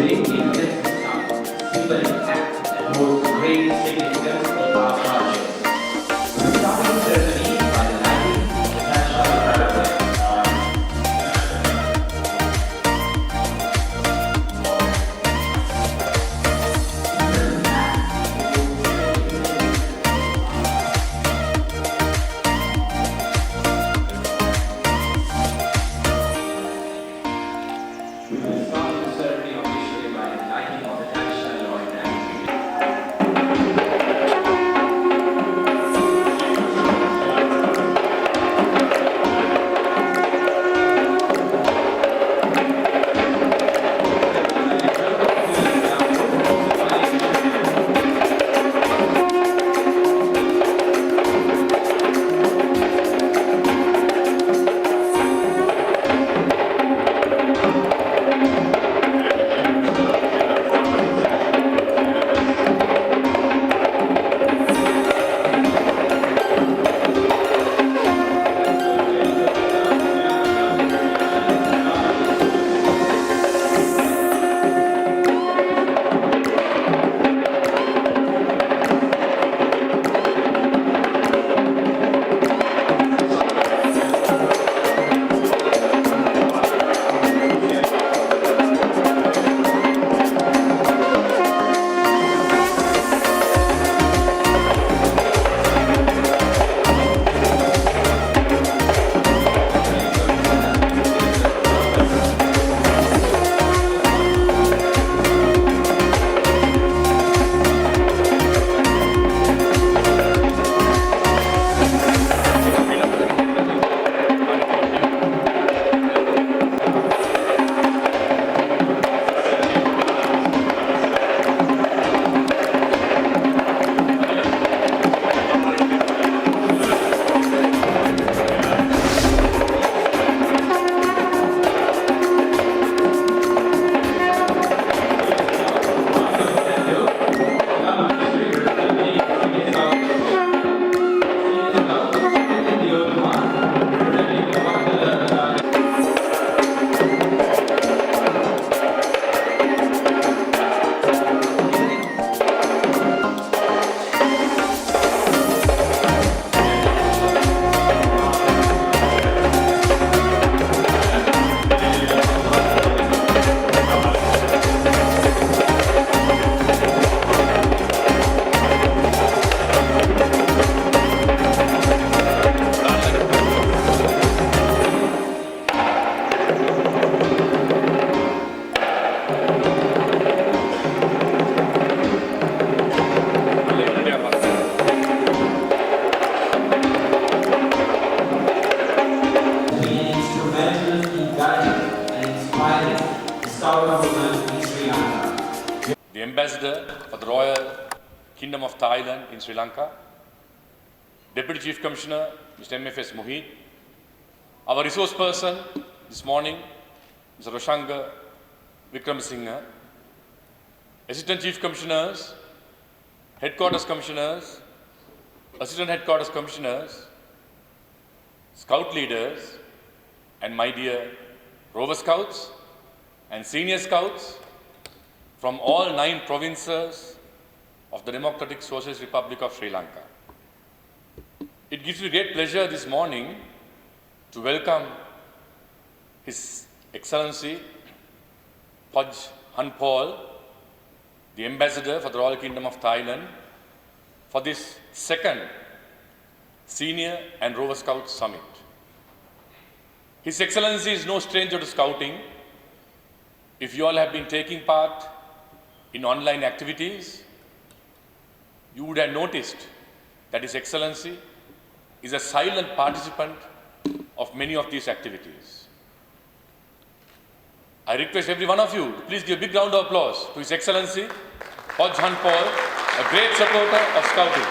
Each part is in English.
today in this symbolic act that holds great significance in our culture. The starting ceremony by the 19th International Rover. We will start the ceremony officially by the lighting of the traditional ordinary. The Ambassador for the Royal Kingdom of Thailand in Sri Lanka, Deputy Chief Commissioner Mr. M.F.S. Mohit, our resource person this morning Mr. Roshanga Wickramasinghe, Assistant Chief Commissioners, Headquarters Commissioners, Assistant Headquarters Commissioners, Scout leaders, and my dear Rover Scouts and Senior Scouts from all 9 provinces of the Democratic Socialist Republic of Sri Lanka. It gives me great pleasure this morning to welcome His Excellency Podge Hanpol, the Ambassador for the Royal Kingdom of Thailand, for this second Senior and Rover Scout Summit. His Excellency is no stranger to scouting. If you all have been taking part in online activities, you would have noticed that His Excellency is a silent participant of many of these activities. I request every one of you to please give a big round of applause to His Excellency Podge Hanpol, a great supporter of Scouting.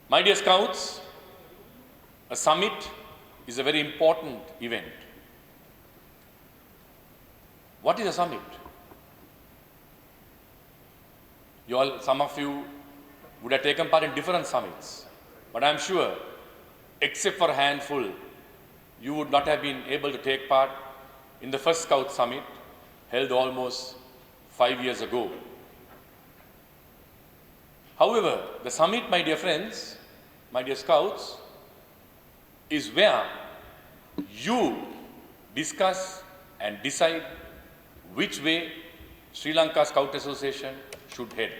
My dear Scouts, a summit is a very important event. What is a summit? Some of you would have taken part in different summits, but I am sure, except for a handful, you would not have been able to take part in the first Scout Summit held almost 5 years ago. However, the summit, my dear friends, my dear Scouts, is where you discuss and decide which way Sri Lanka Scout Association should head.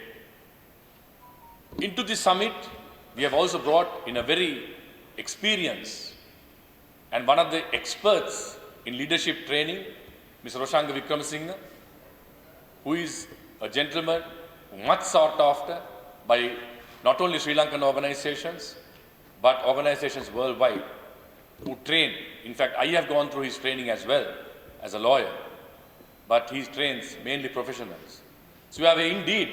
Into this summit, we have also brought in a very experienced and one of the experts in leadership training, Mr. Roshanga Wickramasinghe, who is a gentleman much sought after by not only Sri Lankan organizations, but organizations worldwide who train. In fact, I have gone through his training as well as a lawyer, but he trains mainly professionals. So we are indeed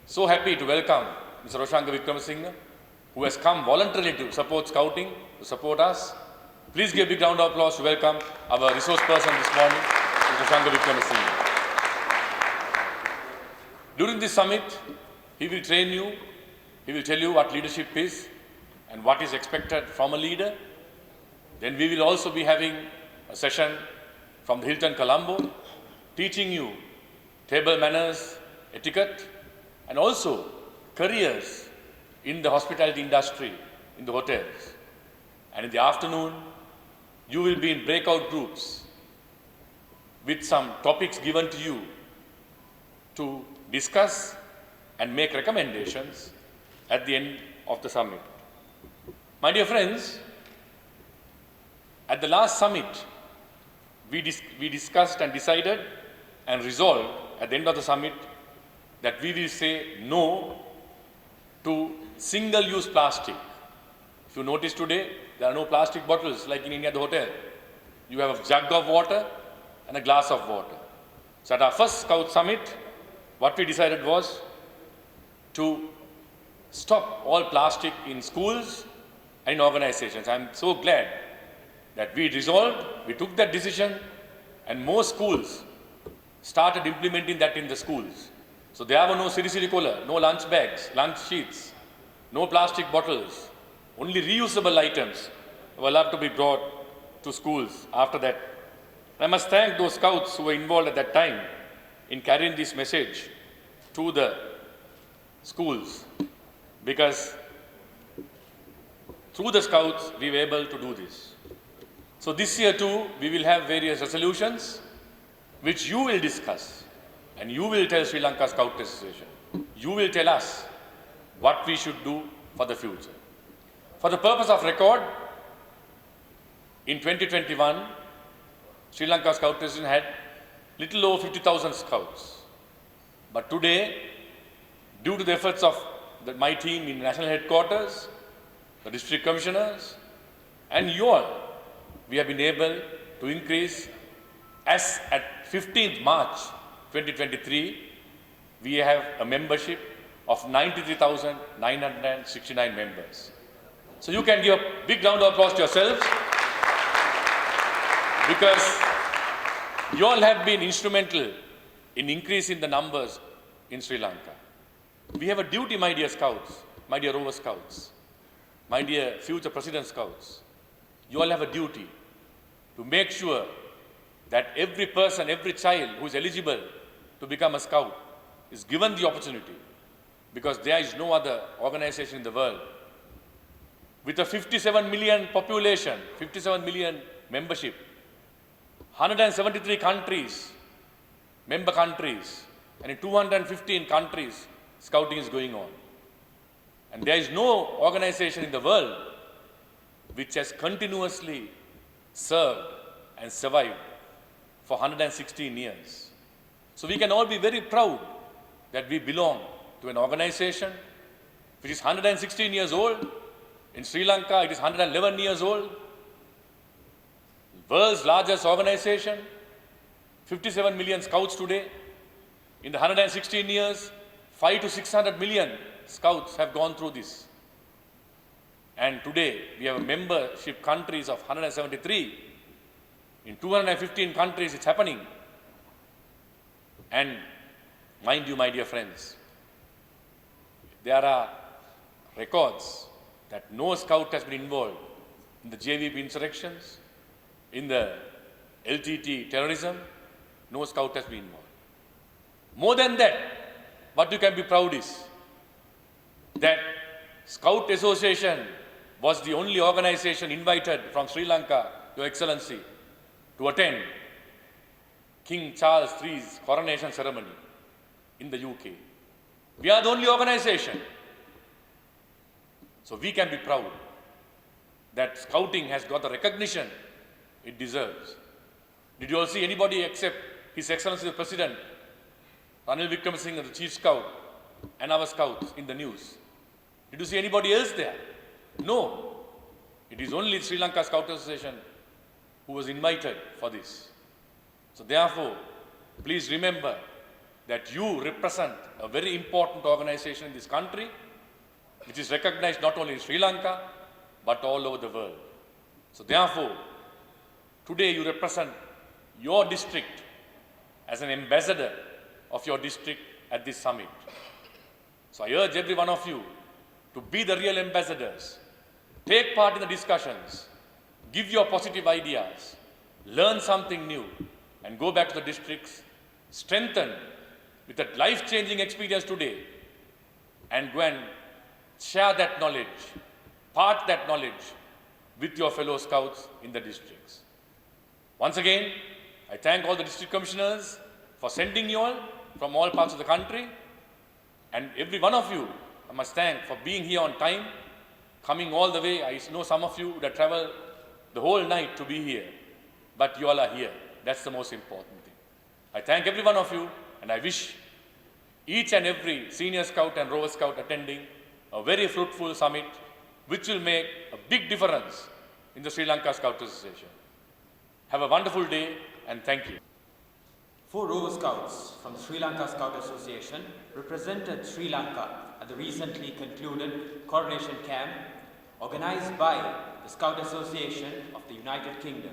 so happy to welcome Mr. Roshanga Wickramasinghe, who has come voluntarily to support Scouting, to support us. Please give a big round of applause to welcome our resource person this morning, Mr. Roshanga Wickramasinghe. During this summit, he will train you, he will tell you what leadership is and what is expected from a leader. Then we will also be having a session from the Hilton Colombo, teaching you table manners, etiquette, and also careers in the hospitality industry, in the hotels. And in the afternoon, you will be in breakout groups with some topics given to you to discuss and make recommendations at the end of the summit. My dear friends, at the last summit, we discussed and decided and resolved at the end of the summit that we will say no to single-use plastic. If you notice today, there are no plastic bottles like in India at the hotel. You have a jug of water and a glass of water. So at our first Scout Summit, what we decided was to stop all plastic in schools and in organizations. I'm so glad that we took that decision, and most schools started implementing that in the schools. So there were no siri cola, no lunch bags, lunch sheets, no plastic bottles, only reusable items were allowed to be brought to schools after that. I must thank those scouts who were involved at that time in carrying this message to the schools, because through the scouts we were able to do this. So this year too, we will have various resolutions which you will discuss, and you will tell Sri Lanka Scout Association. You will tell us what we should do for the future. For the purpose of record, in 2021, Sri Lanka Scout Association had little over 50,000 scouts. But today, due to the efforts of my team in national headquarters, the district commissioners, and you all, we have been able to increase. As at 15th March 2023, we have a membership of 93,969 members. So you can give a big round of applause to yourselves, because you all have been instrumental in increasing the numbers in Sri Lanka. We have a duty, my dear Scouts, my dear Rover Scouts, my dear future President Scouts. You all have a duty to make sure that every person, every child who is eligible to become a Scout is given the opportunity, because there is no other organization in the world with a 57 million population, 57 million membership, 173 countries, member countries, and in 215 countries, Scouting is going on. And there is no organization in the world which has continuously served and survived for 116 years. So we can all be very proud that we belong to an organization which is 116 years old. In Sri Lanka, it is 111 years old. World's largest organization, 57 million scouts today. In the 116 years, 500 to 600 million scouts have gone through this. And today, we have membership countries of 173. In 215 countries, it's happening. And mind you, my dear friends, there are records that no scout has been involved in the JVP insurrections, in the LTT terrorism, no scout has been involved. More than that, what you can be proud is that Scout Association was the only organization invited from Sri Lanka, Your Excellency, to attend King Charles III's coronation ceremony in the UK. We are the only organization. So we can be proud that Scouting has got the recognition it deserves. Did you all see anybody except His Excellency the President, Ranil Wickremesinghe, the Chief Scout, and our scouts in the news? Did you see anybody else there? No. It is only Sri Lanka Scout Association who was invited for this. So therefore, please remember that you represent a very important organization in this country, which is recognized not only in Sri Lanka, but all over the world. So therefore, today you represent your district as an ambassador of your district at this summit. So I urge every one of you to be the real ambassadors. Take part in the discussions, give your positive ideas, learn something new, and go back to the districts, strengthen with that life-changing experience today, and go and share that knowledge, part that knowledge with your fellow scouts in the districts. Once again, I thank all the district commissioners for sending you all from all parts of the country, and every one of you I must thank for being here on time, coming all the way. I know some of you would have traveled the whole night to be here, but you all are here. That's the most important thing. I thank every one of you, and I wish each and every senior scout and rover scout attending a very fruitful summit, which will make a big difference in the Sri Lanka Scout Association. Have a wonderful day, and thank you. 4 Rover Scouts from the Sri Lanka Scout Association represented Sri Lanka at the recently concluded coronation camp organized by the Scout Association of the United Kingdom.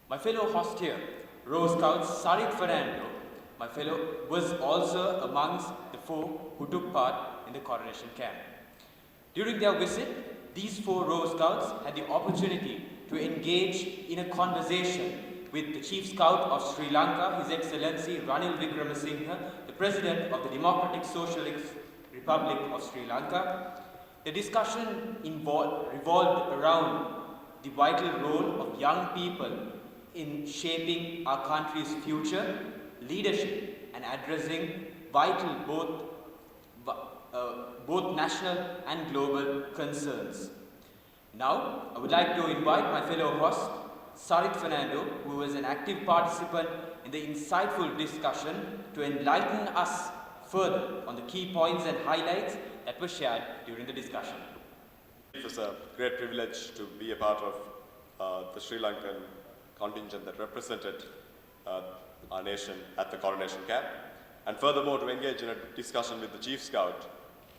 My fellow host here, Rover Scout Sarit Fernando, was also amongst the 4 who took part in the coronation camp. During their visit, these 4 Rover Scouts had the opportunity to engage in a conversation with the Chief Scout of Sri Lanka, His Excellency Ranil Wickremesinghe, the President of the Democratic Socialist Republic of Sri Lanka. The discussion revolved around the vital role of young people in shaping our country's future, leadership, and addressing vital both national and global concerns. Now, I would like to invite my fellow host, Sarit Fernando, who was an active participant in the insightful discussion, to enlighten us further on the key points and highlights that were shared during the discussion. It was a great privilege to be a part of the Sri Lankan contingent that represented our nation at the coronation camp, and furthermore to engage in a discussion with the Chief Scout,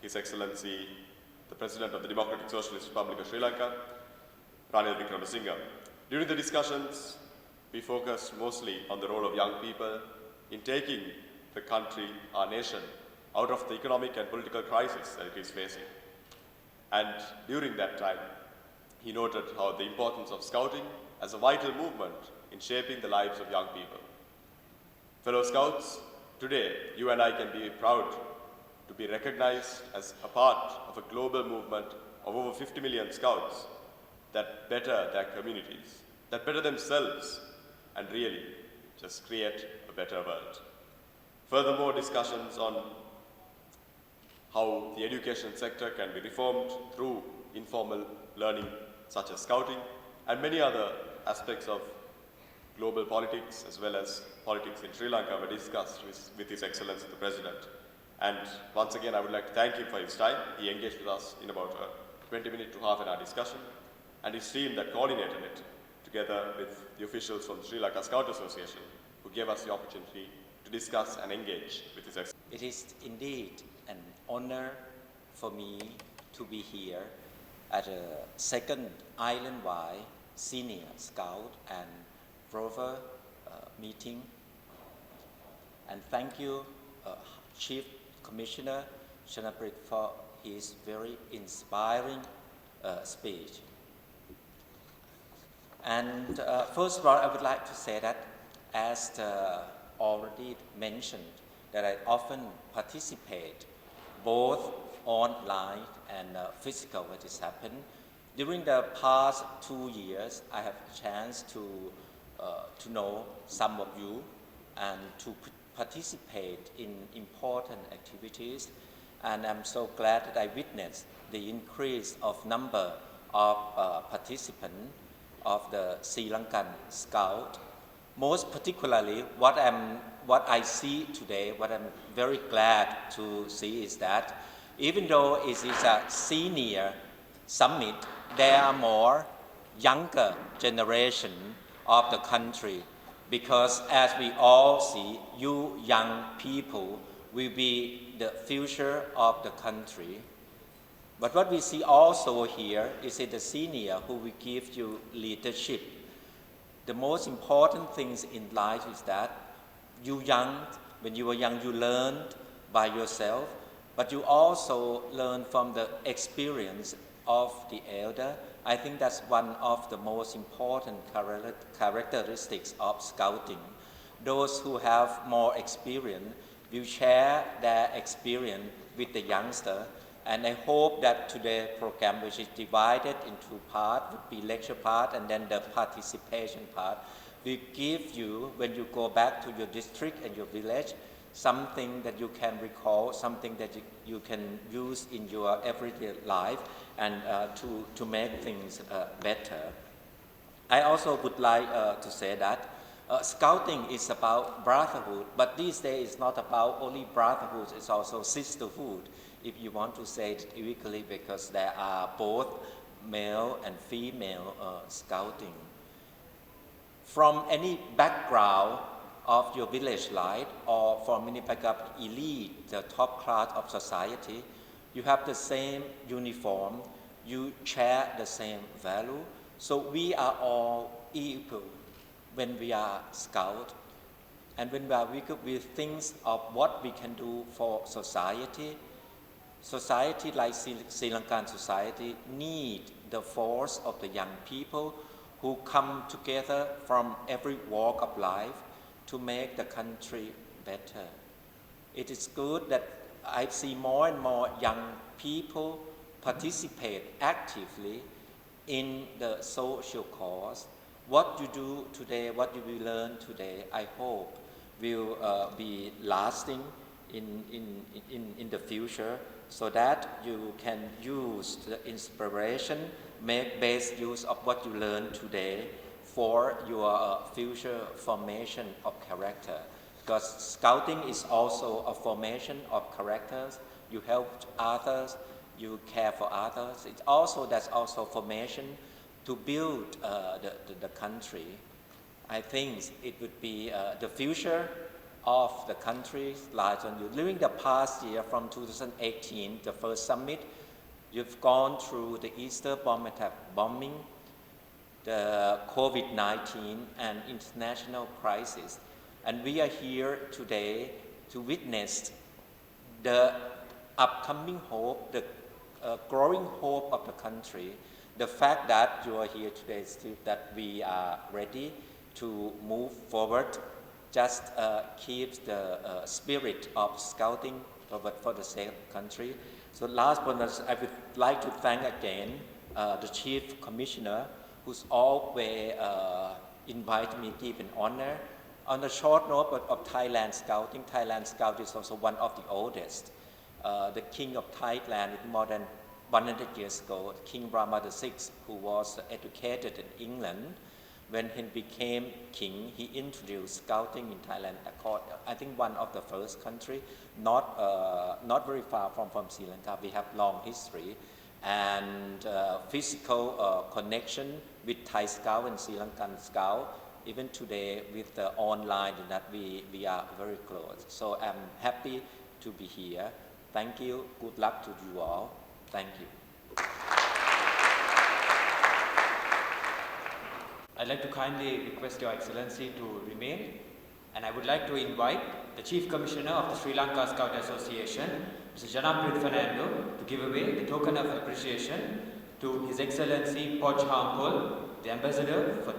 His Excellency the President of the Democratic Socialist Republic of Sri Lanka, Ranil Wickremesinghe. During the discussions, we focused mostly on the role of young people in taking the country, our nation, out of the economic and political crisis that it is facing. And during that time, he noted how the importance of scouting as a vital movement in shaping the lives of young people. Fellow scouts, today you and I can be proud to be recognized as a part of a global movement of over 50 million scouts that better their communities, that better themselves, and really just create a better world. Furthermore, discussions on how the education sector can be reformed through informal learning such as scouting, and many other aspects of global politics as well as politics in Sri Lanka were discussed with His Excellency the President. And once again, I would like to thank him for his time. He engaged with us in about a 20-minute to half an hour discussion, and his team that coordinated it, together with the officials from the Sri Lanka Scout Association, who gave us the opportunity to discuss and engage with His Excellency. It is indeed an honor for me to be here at a second island-wide senior scout and rover meeting. And thank you, Chief Commissioner Chanaprik, for his very inspiring speech. And first of all, I would like to say that, as already mentioned, that I often participate both online and physical what has happened. During the past 2 years, I have a chance to know some of you and to participate in important activities. And I'm so glad that I witnessed the increase of number of participants of the Sri Lankan Scout. Most particularly, what I see today, what I'm very glad to see is that even though it is a senior summit, there are more younger generation of the country, because as we all see, you young people will be the future of the country. But what we see also here is that the senior who will give you leadership. The most important things in life is that you young, when you were young, you learned by yourself, but you also learn from the experience of the elder. I think that's one of the most important characteristics of scouting. Those who have more experience will share their experience with the youngster. And I hope that today's program, which is divided into parts, would be lecture part and then the participation part, will give you, when you go back to your district and your village, something that you can recall, something that you can use in your everyday life and to make things better. I also would like to say that scouting is about brotherhood, but these days it's not about only brotherhood, it's also sisterhood, if you want to say it equally, because there are both male and female scouting. From any background of your village life or from any background elite, the top class of society, you have the same uniform, you share the same value. So we are all equal when we are scout. And when we are equal, we think of what we can do for society. Society like Sri Lankan society need the force of the young people who come together from every walk of life to make the country better. It is good that I see more and more young people participate actively in the social cause. What you do today, what you will learn today, I hope will be lasting in the future, so that you can use the inspiration, make best use of what you learn today for your future formation of character. Because scouting is also a formation of characters. You help others, you care for others. That's also formation to build the country. I think it would be the future of the country lies on you. During the past year, from 2018, the first summit, you've gone through the Easter bomb attack bombing, the COVID-19 and international crisis. And we are here today to witness the upcoming hope, the growing hope of the country. The fact that you are here today is that we are ready to move forward, just keeps the spirit of scouting for the same country. So last but not least, I would like to thank again the Chief Commissioner, who's always invited me, give an honor. On the short note of Thailand Scouting, Thailand Scout is also one of the oldest. The King of Thailand, more than 100 years ago, King Rama VI, who was educated in England, when he became king, he introduced scouting in Thailand. I think one of the first country, not very far from Sri Lanka. We have long history and physical connection with Thai Scout and Sri Lankan Scout. Even today with the online, that we are very close. So I'm happy to be here. Thank you. Good luck to you all. Thank you. I'd like to kindly request Your Excellency to remain, and I would like to invite the Chief Commissioner of the Sri Lanka Scout Association, Mr. Janaprit Fernando, to give away the token of appreciation to His Excellency Poch Hampol, the ambassador for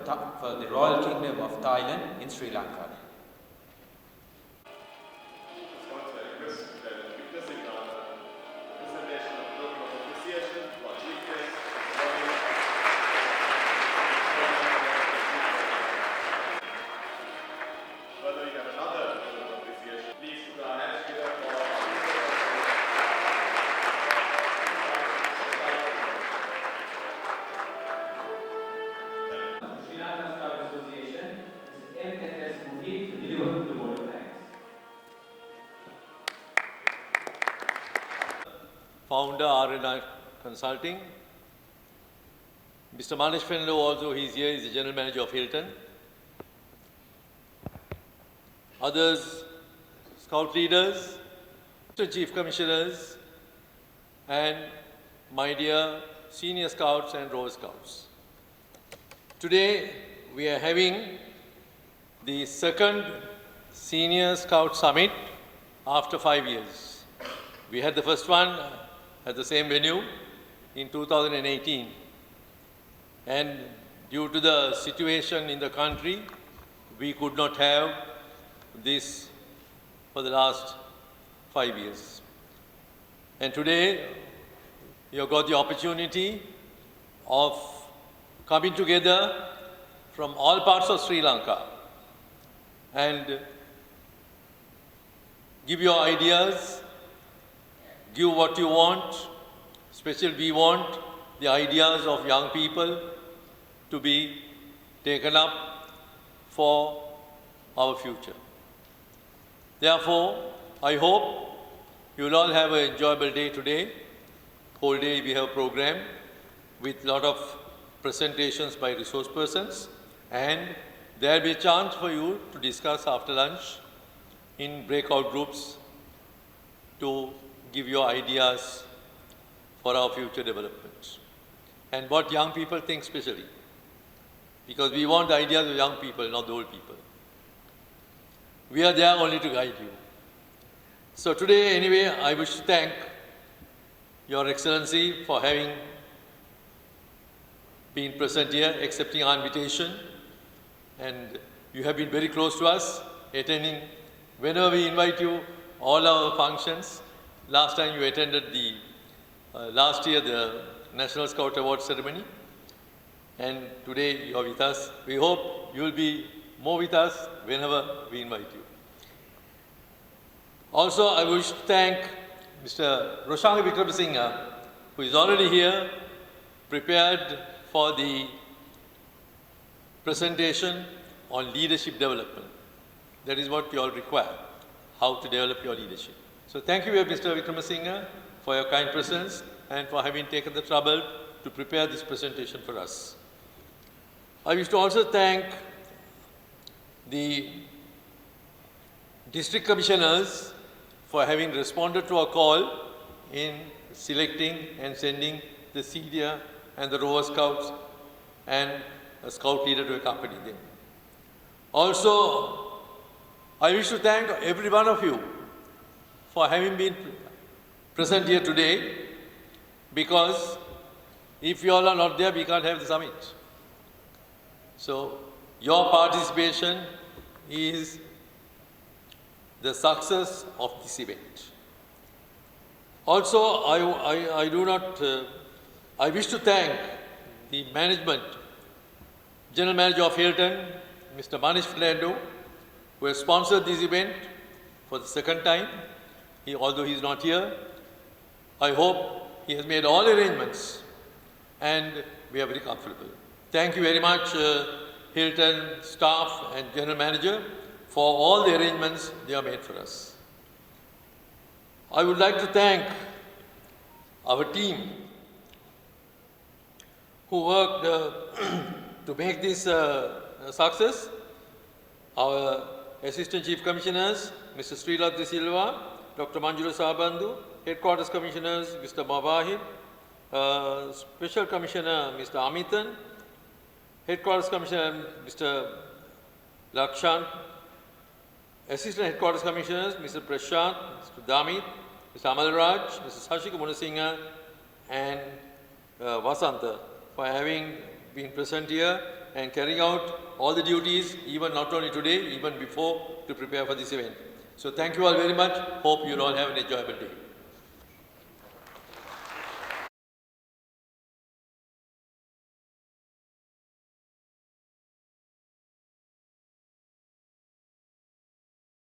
the Royal Kingdom of Thailand in Sri Lanka. Sri Lanka Scout Association is MFS Mohit to deliver the vote of thanks. Founder RNI Consulting. Mr. Manish Fendo also, he's here, he's the General Manager of Hilton. Others, Scout leaders, Chief Commissioners, and my dear Senior Scouts and Rover Scouts. Today, we are having the second Senior Scout Summit after 5 years. We had the first one at the same venue in 2018. And due to the situation in the country, we could not have this for the last 5 years. And today, you have got the opportunity of coming together from all parts of Sri Lanka and give your ideas, give what you want. Especially we want the ideas of young people to be taken up for our future. Therefore, I hope you will all have an enjoyable day today. Whole day we have a program with a lot of presentations by resource persons, and there will be a chance for you to discuss after lunch in breakout groups to give your ideas for our future development. And what young people think especially, because we want the ideas of young people, not the old people. We are there only to guide you. So today, anyway, I wish to thank Your Excellency for having been present here, accepting our invitation. And you have been very close to us, attending whenever we invite you, all our functions. Last time you attended last year, the National Scout Award ceremony. And today you are with us. We hope you will be more with us whenever we invite you. Also, I wish to thank Mr. Roshanga Vikramasinghe, who is already here, prepared for the presentation on leadership development. That is what you all require, how to develop your leadership. So thank you, Mr. Vikramasinghe, for your kind presence and for having taken the trouble to prepare this presentation for us. I wish to also thank the district commissioners for having responded to our call in selecting and sending the senior and the Rover Scouts and a Scout leader to accompany them. Also, I wish to thank every one of you for having been present here today, because if you all are not there, we can't have the summit. So your participation is the success of this event. Also, I wish to thank the management, General Manager of Hilton, Mr. Manish Fernando, who has sponsored this event for the second time. Although he is not here, I hope he has made all arrangements and we are very comfortable. Thank you very much, Hilton staff and General Manager, for all the arrangements they have made for us. I would like to thank our team who worked to make this a success. Our Assistant Chief Commissioners, Mr. Srilat De Silva, Dr. Manjula Sabandu, Headquarters Commissioners, Mr. Mawahid, Special Commissioner, Mr. Amitan, Headquarters Commissioner, Mr. Lakshant, Assistant Headquarters Commissioners, Mr. Prashant, Mr. Damit, Mr. Amalraj, Mr. Sashika Munasinghe, and Vasanta, for having being present here and carrying out all the duties, even not only today, even before, to prepare for this event. So thank you all very much. Hope you all have an enjoyable day.